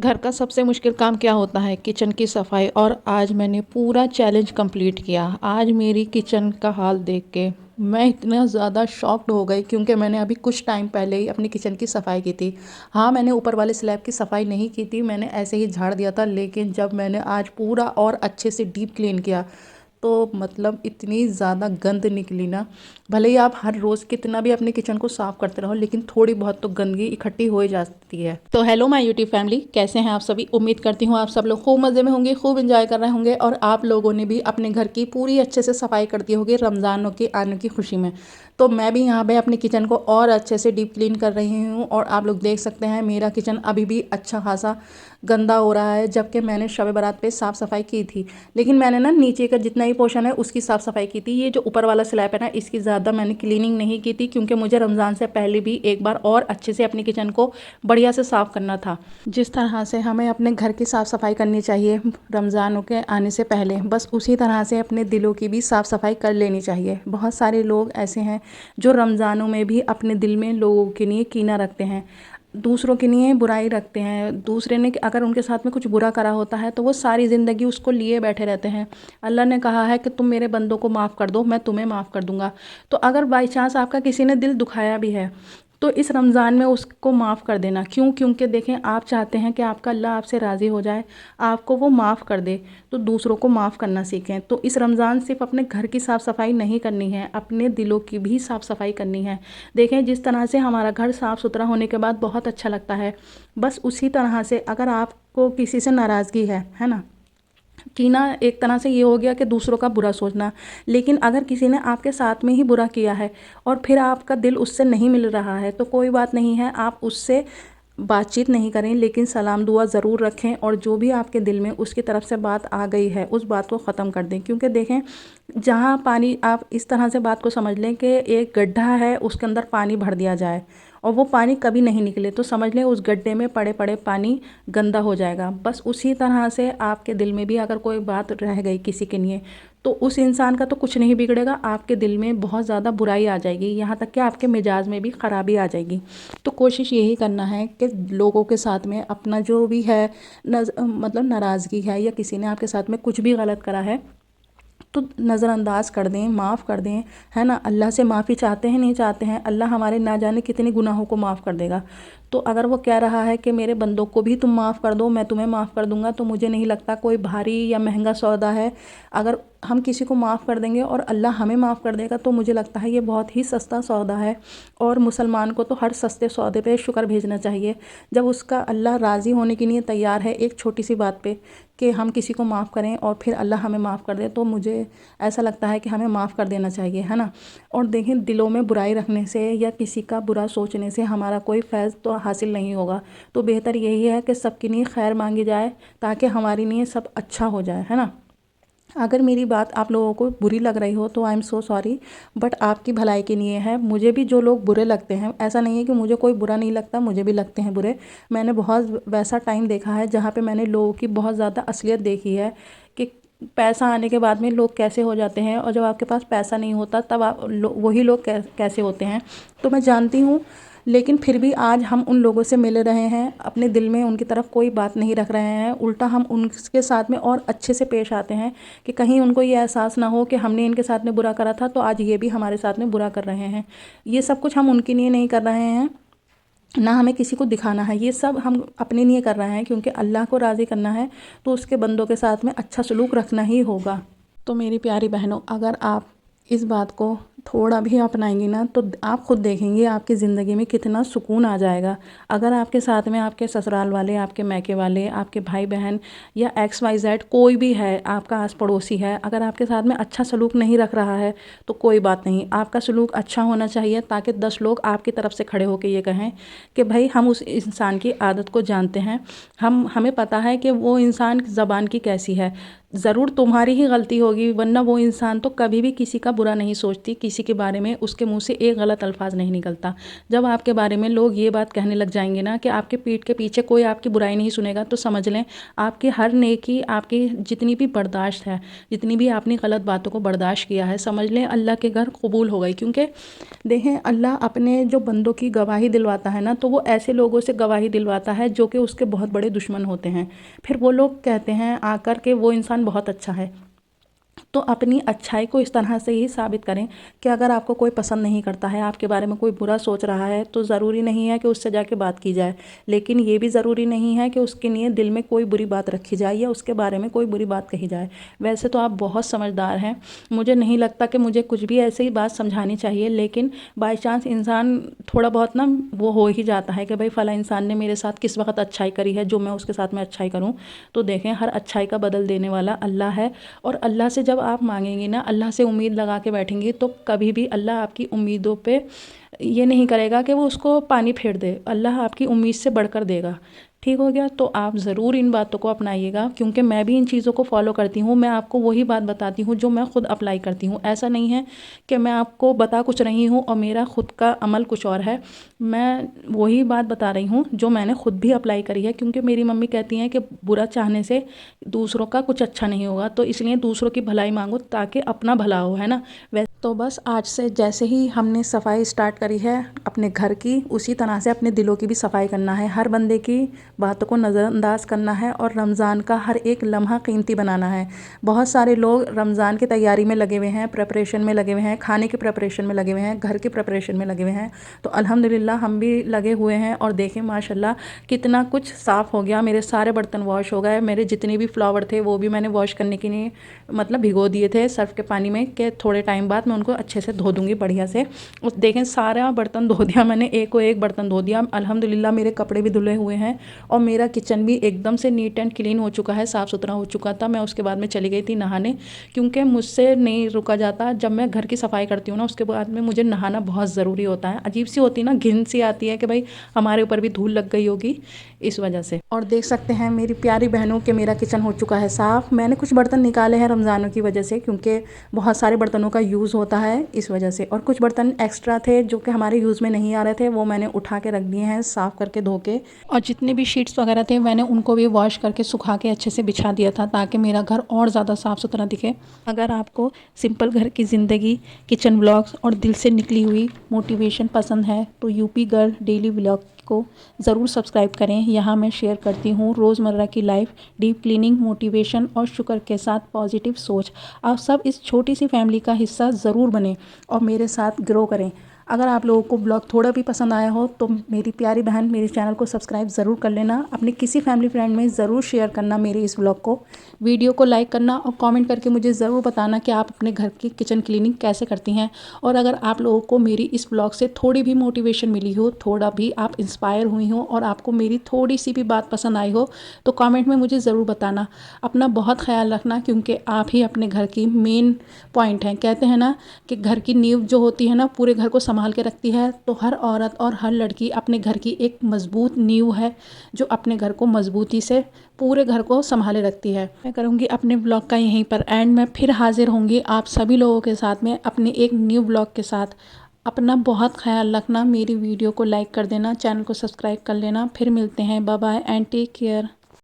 घर का सबसे मुश्किल काम क्या होता है? किचन की सफाई। और आज मैंने पूरा चैलेंज कंप्लीट किया। आज मेरी किचन का हाल देख के मैं इतना ज़्यादा शॉक्ड हो गई, क्योंकि मैंने अभी कुछ टाइम पहले ही अपनी किचन की सफाई की थी। हाँ, मैंने ऊपर वाले स्लैब की सफाई नहीं की थी, मैंने ऐसे ही झाड़ दिया था। लेकिन जब मैंने आज पूरा और अच्छे से डीप क्लीन किया तो मतलब इतनी ज़्यादा गंद निकली ना। भले ही आप हर रोज़ कितना भी अपने किचन को साफ़ करते रहो, लेकिन थोड़ी बहुत तो गंदगी इकट्ठी हो ही जाती है। तो हेलो माय यूट्यूब फैमिली, कैसे हैं आप सभी? उम्मीद करती हूँ आप सब लोग खूब मज़े में होंगे, खूब एंजॉय कर रहे होंगे और आप लोगों ने भी अपने घर की पूरी अच्छे से सफाई कर दी होगी रमज़ानों के आने की खुशी में। तो मैं भी यहाँ पे अपनी किचन को और अच्छे से डीप क्लीन कर रही हूँ और आप लोग देख सकते हैं मेरा किचन अभी भी अच्छा खासा गंदा हो रहा है, जबकि मैंने शब बारात पे साफ़ सफाई की थी। लेकिन मैंने ना नीचे का जितना ही पोर्शन है उसकी साफ़ सफाई की थी। ये जो ऊपर वाला स्लैब है ना, इसकी ज़्यादा मैंने क्लीनिंग नहीं की थी, क्योंकि मुझे रमज़ान से पहले भी एक बार और अच्छे से अपनी किचन को बढ़िया से साफ़ करना था। जिस तरह से हमें अपने घर की साफ़ सफाई करनी चाहिए रमज़ानों के आने से पहले, बस उसी तरह से अपने दिलों की भी साफ़ सफाई कर लेनी चाहिए। बहुत सारे लोग ऐसे हैं जो रमज़ानों में भी अपने दिल में लोगों के लिए कीना रखते हैं, दूसरों के लिए बुराई रखते हैं। दूसरे ने अगर उनके साथ में कुछ बुरा करा होता है तो वो सारी ज़िंदगी उसको लिए बैठे रहते हैं। अल्लाह ने कहा है कि तुम मेरे बंदों को माफ़ कर दो, मैं तुम्हें माफ़ कर दूंगा। तो अगर बाई चांस आपका किसी ने दिल दुखाया भी है तो इस रमज़ान में उसको माफ़ कर देना। क्यों? क्योंकि देखें, आप चाहते हैं कि आपका अल्लाह आपसे राज़ी हो जाए, आपको वो माफ़ कर दे, तो दूसरों को माफ़ करना सीखें। तो इस रमज़ान सिर्फ अपने घर की साफ़ सफाई नहीं करनी है, अपने दिलों की भी साफ़ सफाई करनी है। देखें, जिस तरह से हमारा घर साफ़ सुथरा होने के बाद बहुत अच्छा लगता है, बस उसी तरह से अगर आपको किसी से नाराज़गी है ना, कीना एक तरह से ये हो गया कि दूसरों का बुरा सोचना। लेकिन अगर किसी ने आपके साथ में ही बुरा किया है और फिर आपका दिल उससे नहीं मिल रहा है तो कोई बात नहीं है, आप उससे बातचीत नहीं करें, लेकिन सलाम दुआ ज़रूर रखें और जो भी आपके दिल में उसकी तरफ से बात आ गई है उस बात को ख़त्म कर दें। क्योंकि देखें, जहाँ पानी, आप इस तरह से बात को समझ लें कि एक गड्ढा है, उसके अंदर पानी भर दिया जाए और वो पानी कभी नहीं निकले, तो समझ लें उस गड्ढे में पड़े पड़े पानी गंदा हो जाएगा। बस उसी तरह से आपके दिल में भी अगर कोई बात रह गई किसी के लिए, तो उस इंसान का तो कुछ नहीं बिगड़ेगा, आपके दिल में बहुत ज़्यादा बुराई आ जाएगी, यहाँ तक कि आपके मिजाज में भी ख़राबी आ जाएगी। तो कोशिश यही करना है कि लोगों के साथ में अपना जो भी है मतलब नाराज़गी है या किसी ने आपके साथ में कुछ भी गलत करा है तो नज़रअंदाज कर दें, माफ़ कर दें, है ना। अल्लाह से माफ़ी चाहते हैं, नहीं चाहते हैं, अल्लाह हमारे ना जाने कितने गुनाहों को माफ़ कर देगा। तो अगर वो कह रहा है कि मेरे बंदों को भी तुम माफ़ कर दो, मैं तुम्हें माफ़ कर दूंगा, तो मुझे नहीं लगता कोई भारी या महंगा सौदा है। अगर हम किसी को माफ़ कर देंगे और अल्लाह हमें माफ़ कर देगा तो मुझे लगता है ये बहुत ही सस्ता सौदा है। और मुसलमान को तो हर सस्ते सौदे पे शुक्र भेजना चाहिए, जब उसका अल्लाह राज़ी होने के लिए तैयार है एक छोटी सी बात पे कि हम किसी को माफ़ करें और फिर अल्लाह हमें माफ़ कर दे, तो मुझे ऐसा लगता है कि हमें माफ़ कर देना चाहिए, है ना। और देखें, दिलों में बुराई रखने से या किसी का बुरा सोचने से हमारा कोई फैज़ तो हासिल नहीं होगा। तो बेहतर यही है कि सबके लिए खैर मांगी जाए, ताकि हमारे लिए सब अच्छा हो जाए, है ना। अगर मेरी बात आप लोगों को बुरी लग रही हो तो I am so sorry, but आपकी भलाई के लिए है। मुझे भी जो लोग बुरे लगते हैं, ऐसा नहीं है कि मुझे कोई बुरा नहीं लगता, मुझे भी लगते हैं बुरे। मैंने बहुत वैसा टाइम देखा है जहाँ पे मैंने लोगों की बहुत ज़्यादा असलियत देखी है कि पैसा आने के बाद में लोग कैसे हो जाते हैं, और जब आपके पास पैसा नहीं होता तब वही लोग कैसे होते हैं। तो मैं जानती हूँ, लेकिन फिर भी आज हम उन लोगों से मिल रहे हैं, अपने दिल में उनकी तरफ कोई बात नहीं रख रहे हैं, उल्टा हम उनके साथ में और अच्छे से पेश आते हैं कि कहीं उनको ये एहसास ना हो कि हमने इनके साथ में बुरा करा था तो आज ये भी हमारे साथ में बुरा कर रहे हैं। ये सब कुछ हम उनके लिए नहीं कर रहे हैं, ना हमें किसी को दिखाना है, ये सब हम अपने लिए कर रहे हैं, क्योंकि अल्लाह को राज़ी करना है तो उसके बंदों के साथ में अच्छा सलूक रखना ही होगा। तो मेरी प्यारी बहनों, अगर आप इस बात को थोड़ा भी अपनाएंगी ना तो आप खुद देखेंगे आपकी ज़िंदगी में कितना सुकून आ जाएगा। अगर आपके साथ में आपके ससुराल वाले, आपके मैके वाले, आपके भाई बहन या XYZ कोई भी है, आपका आस पड़ोसी है, अगर आपके साथ में अच्छा सलूक नहीं रख रहा है तो कोई बात नहीं, आपका सलूक अच्छा होना चाहिए, ताकि 10 लोग आपकी तरफ से खड़े होकर ये कहें कि भाई हम उस इंसान की आदत को जानते हैं, हमें पता है कि वो इंसान ज़बान की कैसी है। ज़रूर तुम्हारी ही गलती होगी, वरना वो इंसान तो कभी भी किसी का बुरा नहीं सोचती, किसी के बारे में उसके मुंह से एक गलत अल्फाज नहीं निकलता। जब आपके बारे में लोग ये बात कहने लग जाएंगे ना कि आपके पीठ के पीछे कोई आपकी बुराई नहीं सुनेगा, तो समझ लें आपकी हर नेकी, आपकी जितनी भी बर्दाश्त है, जितनी भी आपने गलत बातों को बर्दाश्त किया है, समझ लें अल्लाह के घर कबूल हो गई। क्योंकि देखें, अल्लाह अपने जो बंदों की गवाही दिलवाता है ना, तो वो ऐसे लोगों से गवाही दिलवाता है जो कि उसके बहुत बड़े दुश्मन होते हैं। फिर वो लोग कहते हैं आकर के वो इंसान बहुत अच्छा है। तो अपनी अच्छाई को इस तरह से ही साबित करें कि अगर आपको कोई पसंद नहीं करता है, आपके बारे में कोई बुरा सोच रहा है, तो ज़रूरी नहीं है कि उससे जाके बात की जाए, लेकिन ये भी ज़रूरी नहीं है कि उसके लिए दिल में कोई बुरी बात रखी जाए या उसके बारे में कोई बुरी बात कही जाए। वैसे तो आप बहुत समझदार हैं, मुझे नहीं लगता कि मुझे कुछ भी ऐसे ही बात समझानी चाहिए, लेकिन बाई चांस इंसान थोड़ा बहुत ना वो हो ही जाता है कि भाई फ़ला इंसान ने मेरे साथ किस वक्त अच्छाई करी है, जो मैं उसके साथ में अच्छाई करूँ। तो देखें, हर अच्छाई का बदल देने वाला अल्लाह है, और अल्लाह से जब आप मांगेंगी ना, अल्लाह से उम्मीद लगा के बैठेंगी, तो कभी भी अल्लाह आपकी उम्मीदों पे ये नहीं करेगा कि वो उसको पानी फेर दे। अल्लाह आपकी उम्मीद से बढ़कर देगा। ठीक हो गया? तो आप ज़रूर इन बातों को अपनाइएगा, क्योंकि मैं भी इन चीज़ों को फॉलो करती हूँ। मैं आपको वही बात बताती हूँ जो मैं खुद अप्लाई करती हूँ। ऐसा नहीं है कि मैं आपको बता कुछ रही हूँ और मेरा खुद का अमल कुछ और है। मैं वही बात बता रही हूँ जो मैंने खुद भी अप्लाई करी है, क्योंकि मेरी मम्मी कहती हैं कि बुरा चाहने से दूसरों का कुछ अच्छा नहीं होगा, तो इसलिए दूसरों की भलाई मांगो ताकि अपना भला हो, है ना। वैसे तो बस आज से जैसे ही हमने सफाई स्टार्ट करी है अपने घर की, उसी तरह से अपने दिलों की भी सफाई करना है। हर बंदे की बातों को नज़रअंदाज करना है और रमज़ान का हर एक लम्हा कीमती बनाना है। बहुत सारे लोग रमज़ान की तैयारी में लगे हुए हैं, प्रिपरेशन में लगे हुए हैं, खाने की प्रिपरेशन में लगे हुए हैं, घर की प्रिपरेशन में लगे हुए हैं। तो अल्हम्दुलिल्लाह हम भी लगे हुए हैं, और देखें माशाल्लाह कितना कुछ साफ़ हो गया। मेरे सारे बर्तन वॉश हो गए, मेरे जितने भी फ्लावर थे वो भी मैंने वॉश करने के लिए मतलब भिगो दिए थे सर्फ़ के पानी में, कि थोड़े टाइम बाद मैं उनको अच्छे से धो दूँगी बढ़िया से। उस देखें सारा बर्तन धो दिया मैंने, एक को एक बर्तन धो दिया। अल्हम्दुलिल्लाह मेरे कपड़े भी धुले हुए हैं, और मेरा किचन भी एकदम से नीट एंड क्लीन हो चुका है, साफ़ सुथरा हो चुका था। मैं उसके बाद में चली गई थी नहाने, क्योंकि मुझसे नहीं रुका जाता। जब मैं घर की सफाई करती हूँ ना, उसके बाद में मुझे नहाना बहुत ज़रूरी होता है। अजीब सी होती है ना, घिन सी आती है कि भाई हमारे ऊपर भी धूल लग गई होगी, इस वजह से। और देख सकते हैं मेरी प्यारी बहनों कि मेरा किचन हो चुका है साफ़। मैंने कुछ बर्तन निकाले हैं रमज़ानों की वजह से, क्योंकि बहुत सारे बर्तनों का यूज़ होता है इस वजह से, और कुछ बर्तन एक्स्ट्रा थे जो कि हमारे यूज़ में नहीं आ रहे थे, वो मैंने उठा के रख दिए हैं साफ़ करके धो के। और जितने भी शीट्स वगैरह थे मैंने उनको भी वॉश करके सुखा के अच्छे से बिछा दिया था, ताकि मेरा घर और ज़्यादा साफ़ सुथरा दिखे। अगर आपको सिंपल घर की ज़िंदगी, किचन व्लॉग्स और दिल से निकली हुई मोटिवेशन पसंद है, तो यूपी गर्ल डेली व्लॉग को ज़रूर सब्सक्राइब करें। यहाँ मैं शेयर करती हूँ रोज़मर्रा की लाइफ, डीप क्लीनिंग, मोटिवेशन और शुक्र के साथ पॉजिटिव सोच। आप सब इस छोटी सी फैमिली का हिस्सा ज़रूर बने और मेरे साथ ग्रो करें। अगर आप लोगों को ब्लॉग थोड़ा भी पसंद आया हो, तो मेरी प्यारी बहन मेरे चैनल को सब्सक्राइब ज़रूर कर लेना। अपने किसी फैमिली फ्रेंड में ज़रूर शेयर करना मेरे इस ब्लॉग को। वीडियो को लाइक करना और कमेंट करके मुझे ज़रूर बताना कि आप अपने घर की किचन क्लीनिंग कैसे करती हैं। और अगर आप लोगों को मेरी इस ब्लॉग से थोड़ी भी मोटिवेशन मिली हो, थोड़ा भी आप इंस्पायर हुई हो, और आपको मेरी थोड़ी सी भी बात पसंद आई हो, तो कमेंट में मुझे ज़रूर बताना। अपना बहुत ख्याल रखना, क्योंकि आप ही अपने घर की मेन पॉइंट हैं। कहते हैं ना कि घर की नींव जो होती है ना, पूरे घर को संभाल के रखती है। तो हर औरत और हर लड़की अपने घर की एक मजबूत नींव है, जो अपने घर को मजबूती से पूरे घर को संभाले रखती है। मैं करूँगी अपने ब्लॉग का यहीं पर एंड। मैं फिर हाजिर होंगी आप सभी लोगों के साथ में अपने एक न्यू ब्लॉग के साथ। अपना बहुत ख्याल रखना, मेरी वीडियो को लाइक कर देना, चैनल को सब्सक्राइब कर लेना। फिर मिलते हैं, bye bye and take care.